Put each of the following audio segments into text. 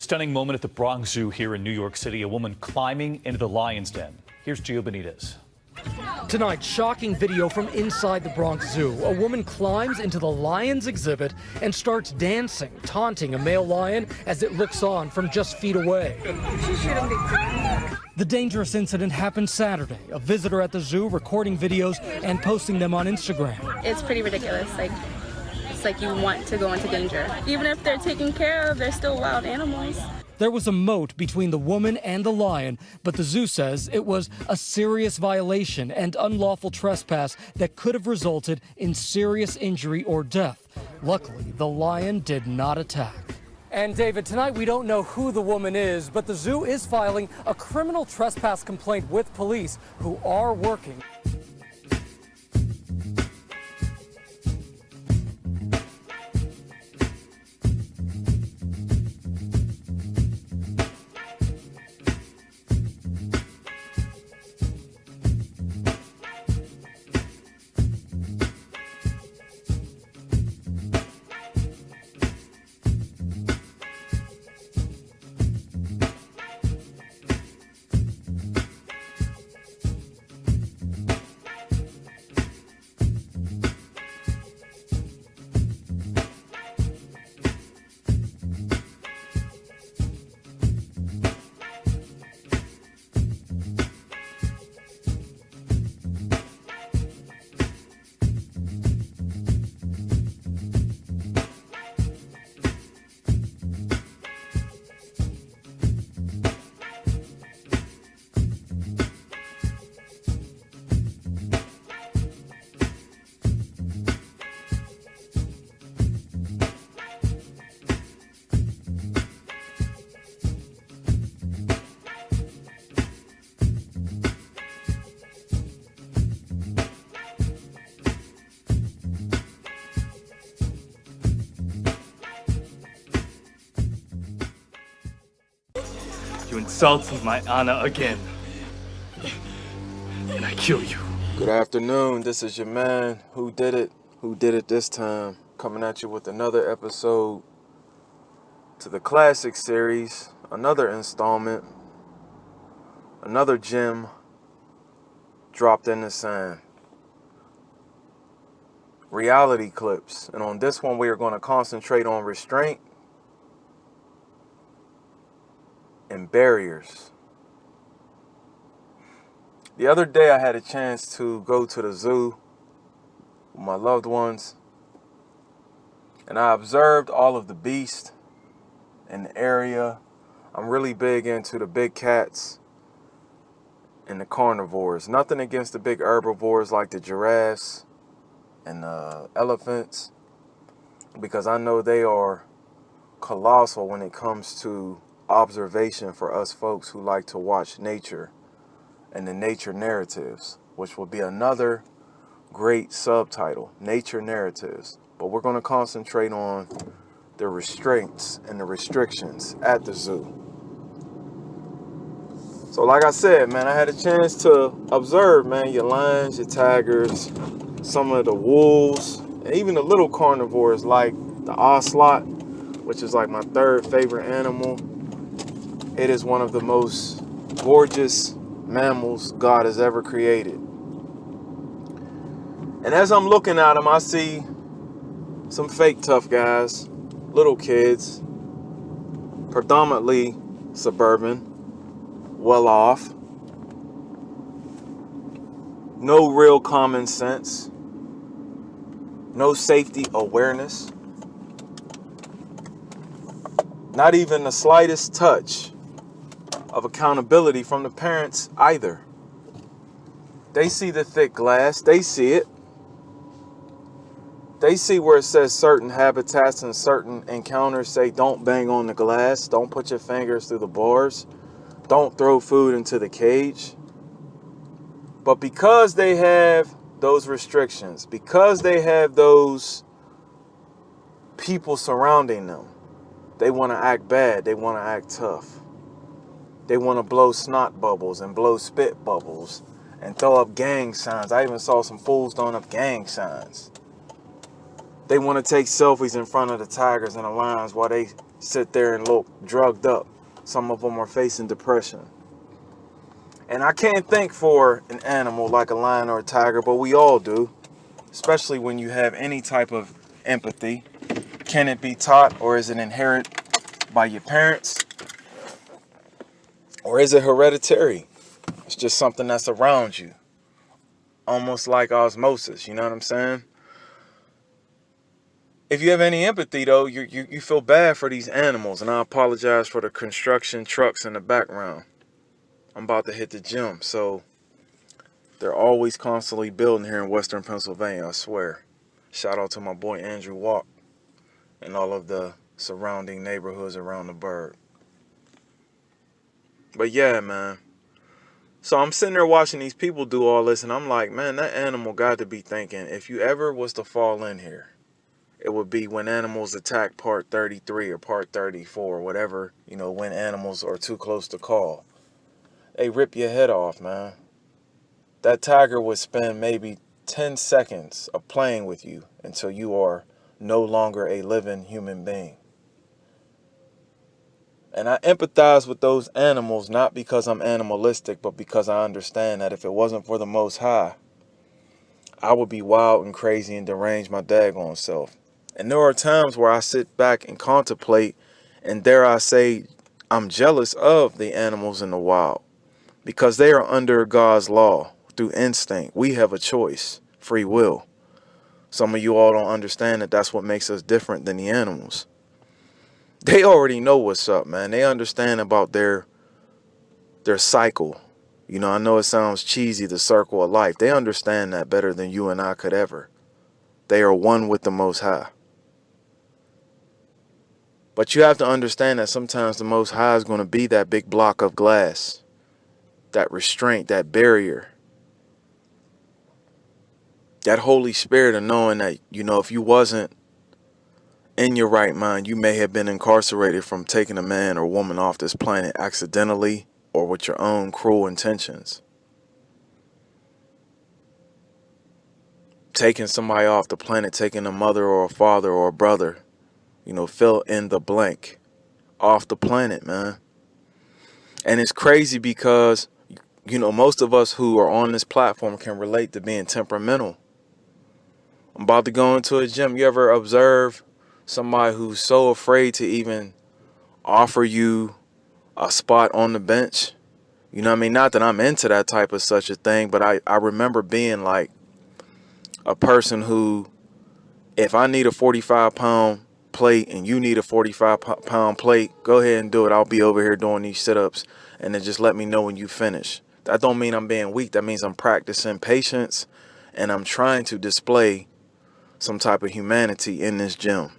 Stunning moment at the Bronx Zoo here in New York City. A woman climbing into the lion's den. Here's Gio Benitez. Tonight, shocking video from inside the Bronx Zoo. A woman climbs into the lion's exhibit and starts dancing, taunting a male lion as it looks on from just feet away. The dangerous incident happened Saturday. A visitor at the zoo recording videos and posting them on Instagram. It's pretty ridiculous. It's like you want to go into danger. Even if they're taken care of, they're still wild animals. There was a moat between the woman and the lion, but the zoo says it was a serious violation and unlawful trespass that could have resulted in serious injury or death. Luckily, the lion did not attack. And David, tonight we don't know who the woman is, but the zoo is filing a criminal trespass complaint with police who are working. You insulted my honor again, and I kill you. Good afternoon, this is your man, Who Did It? Who Did It this time? Coming at you with another episode to the classic series, another installment, another gem dropped in the sand. Reality clips, and on this one we are going to concentrate on restraint and barriers. The other day I had a chance to go to the zoo with my loved ones, and I observed all of the beasts in the area. I'm really big into the big cats and the carnivores. Nothing against the big herbivores like the giraffes and the elephants, because I know they are colossal when it comes to observation for us folks who like to watch nature and the nature narratives, which will be another great subtitle, nature narratives. But we're going to concentrate on the restraints and the restrictions at the zoo. So like I said, man, I had a chance to observe, man, your lions, your tigers, some of the wolves, and even the little carnivores like the ocelot, which is like my third favorite animal. It is one of the most gorgeous mammals God has ever created. And as I'm looking at them, I see some fake tough guys, little kids, predominantly suburban, well off, no real common sense, no safety awareness, not even the slightest touch of accountability from the parents either. They see the thick glass, they see it. They see where it says certain habitats and certain encounters say don't bang on the glass, don't put your fingers through the bars, don't throw food into the cage. But because they have those restrictions, because they have those people surrounding them, they want to act bad, they want to act tough. They want to blow snot bubbles and blow spit bubbles and throw up gang signs. I even saw some fools throwing up gang signs. They want to take selfies in front of the tigers and the lions while they sit there and look drugged up. Some of them are facing depression. And I can't think for an animal like a lion or a tiger, but we all do, especially when you have any type of empathy. Can it be taught, or is it inherent by your parents? Or is it hereditary? It's just something that's around you. Almost like osmosis, you know what I'm saying? If you have any empathy, though, you feel bad for these animals. And I apologize for the construction trucks in the background. I'm about to hit the gym, so they're always constantly building here in Western Pennsylvania, I swear. Shout out to my boy Andrew Walk and all of the surrounding neighborhoods around the burg. But yeah, man. So I'm sitting there watching these people do all this, and I'm like, man, that animal got to be thinking, if you ever was to fall in here, it would be when animals attack part 33 or part 34, whatever, you know, when animals are too close to call. They rip your head off, man. That tiger would spend maybe 10 seconds of playing with you until you are no longer a living human being. And I empathize with those animals, not because I'm animalistic, but because I understand that if it wasn't for the Most High, I would be wild and crazy and deranged my daggone self. And there are times where I sit back and contemplate, and dare I say, I'm jealous of the animals in the wild, because they are under God's law through instinct. We have a choice, free will. Some of you all don't understand that that's what makes us different than the animals. They already know what's up, man. They understand about their cycle. You know, I know it sounds cheesy, the circle of life. They understand that better than you and I could ever. They are one with the Most High. But you have to understand that sometimes the Most High is going to be that big block of glass, that restraint, that barrier, that Holy Spirit of knowing that, you know, if you wasn't in your right mind, you may have been incarcerated from taking a man or woman off this planet accidentally or with your own cruel intentions. Taking somebody off the planet, taking a mother or a father or a brother, you know, fill in the blank, off the planet, man. And it's crazy because, you know, most of us who are on this platform can relate to being temperamental. I'm about to go into a gym. You ever observe somebody who's so afraid to even offer you a spot on the bench? You know what I mean? Not that I'm into that type of such a thing, but I remember being like a person who, if I need a 45-pound plate and you need a 45-pound plate, go ahead and do it. I'll be over here doing these sit-ups, and then just let me know when you finish. That don't mean I'm being weak. That means I'm practicing patience, and I'm trying to display some type of humanity in this gym.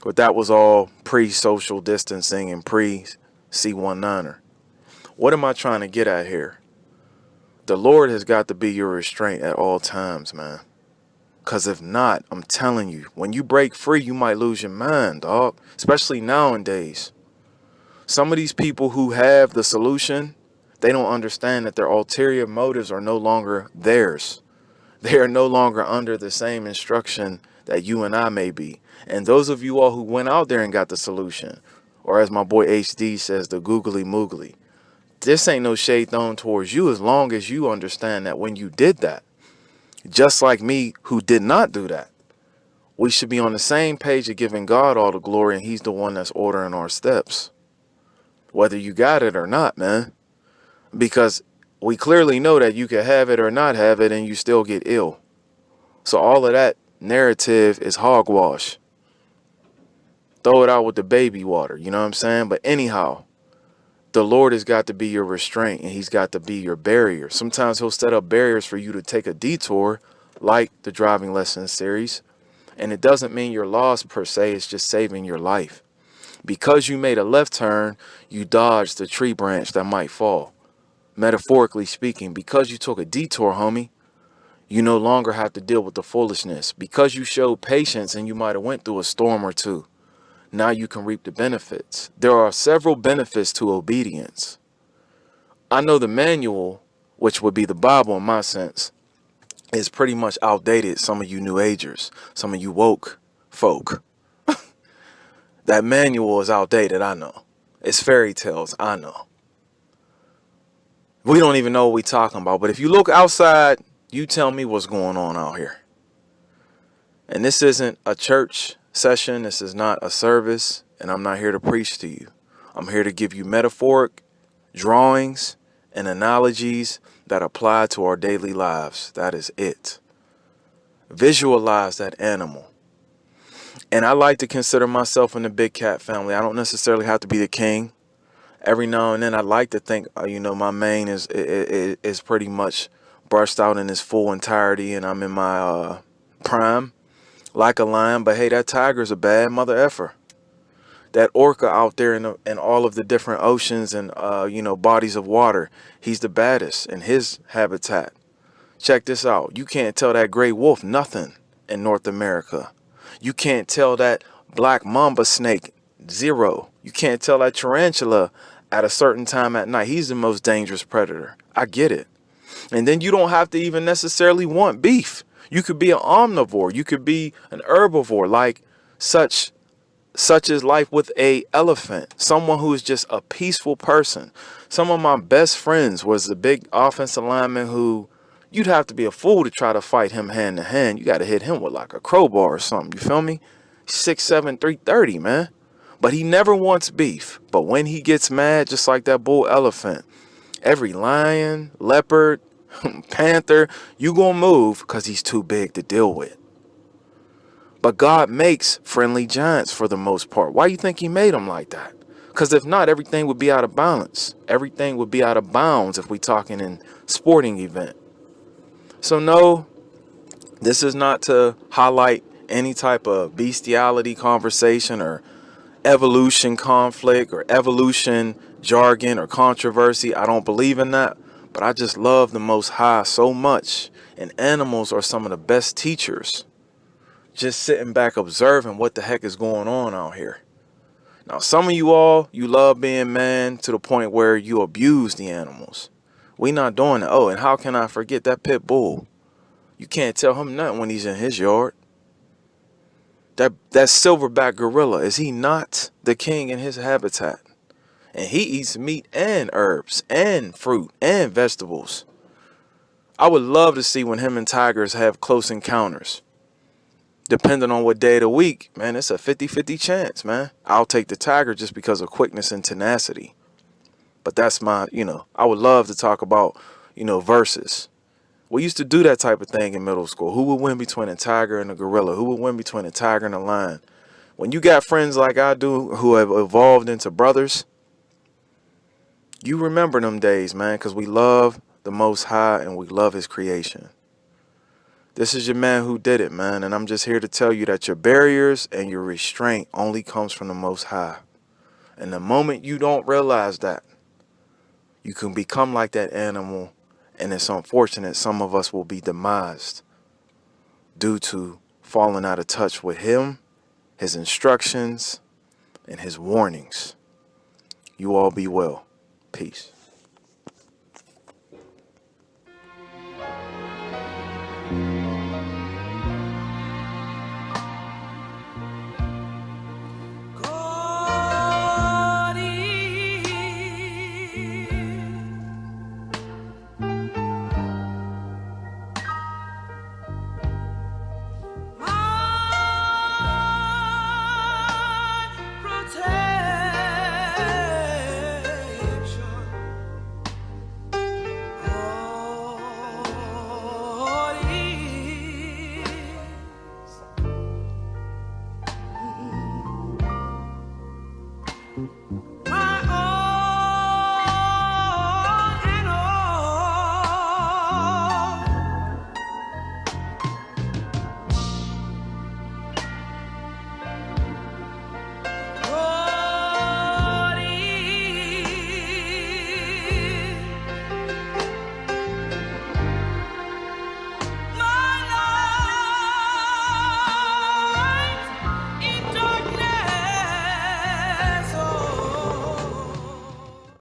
But that was all pre-social distancing and pre-C19er. What am I trying to get at here? The Lord has got to be your restraint at all times, man. Because if not, I'm telling you, when you break free, you might lose your mind, dog. Especially nowadays. Some of these people who have the solution, they don't understand that their ulterior motives are no longer theirs. They are no longer under the same instruction that you and I may be. And those of you all who went out there and got the solution, or as my boy HD says, the googly moogly, this ain't no shade thrown towards you as long as you understand that when you did that, just like me who did not do that, we should be on the same page of giving God all the glory, and he's the one that's ordering our steps. Whether you got it or not, man. Because we clearly know that you can have it or not have it and you still get ill. So all of that narrative is hogwash. Throw it out with the baby water, you know what I'm saying? But anyhow, the Lord has got to be your restraint, and he's got to be your barrier. Sometimes he'll set up barriers for you to take a detour, like the driving lessons series. And it doesn't mean you're lost per se, it's just saving your life. Because you made a left turn, you dodged the tree branch that might fall. Metaphorically speaking, because you took a detour, homie, you no longer have to deal with the foolishness. Because you showed patience and you might have went through a storm or two, now you can reap the benefits. There are several benefits to obedience. I know the manual, which would be the Bible in my sense, is pretty much outdated. Some of you new agers, some of you woke folk. That manual is outdated, I know. It's fairy tales, I know. We don't even know what we're talking about. But if you look outside, you tell me what's going on out here. And this isn't a church session. This is not a service. And I'm not here to preach to you. I'm here to give you metaphoric drawings and analogies that apply to our daily lives. That is it. Visualize that animal. And I like to consider myself in the big cat family. I don't necessarily have to be the king. Every now and then I like to think, my mane is pretty much brushed out in its full entirety and I'm in my prime like a lion. But hey, that tiger's a bad mother effer. That orca out there in all of the different oceans and, bodies of water, he's the baddest in his habitat. Check this out. You can't tell that gray wolf nothing in North America. You can't tell that black mamba snake zero. You can't tell that tarantula at a certain time at night. He's the most dangerous predator. I get it. And then you don't have to even necessarily want beef. You could be an omnivore. You could be an herbivore, like such is life with a elephant. Someone who is just a peaceful person. Some of my best friends was the big offensive lineman who you'd have to be a fool to try to fight him hand to hand. You got to hit him with like a crowbar or something. You feel me? 6'7", 330, man. But he never wants beef. But when he gets mad, just like that bull elephant, every lion, leopard, panther, you gonna move because he's too big to deal with. But God makes friendly giants for the most part. Why you think he made them like that? Because if not, everything would be out of balance. Everything would be out of bounds if we're talking in sporting event. So no, this is not to highlight any type of bestiality conversation or evolution conflict or evolution jargon or controversy. I don't believe in that, but I just love the Most High so much. And animals are some of the best teachers. Just sitting back observing what the heck is going on out here. Now, some of you all, you love being man to the point where you abuse the animals. We not doing that. Oh, and how can I forget that pit bull? You can't tell him nothing when he's in his yard. That silverback gorilla, is he not the king in his habitat? And he eats meat and herbs and fruit and vegetables. I would love to see when him and tigers have close encounters. Depending on what day of the week, man, it's a 50-50 chance, man. I'll take the tiger just because of quickness and tenacity. But that's my, I would love to talk about, verses. We used to do that type of thing in middle school. Who would win between a tiger and a gorilla? Who would win between a tiger and a lion? When you got friends like I do who have evolved into brothers, you remember them days, man, because we love the Most High and we love his creation. This is your man Whodidit, man, and I'm just here to tell you that your barriers and your restraint only comes from the Most High. And the moment you don't realize that, you can become like that animal. And it's unfortunate some of us will be demised due to falling out of touch with him, his instructions, and his warnings. You all be well. Peace.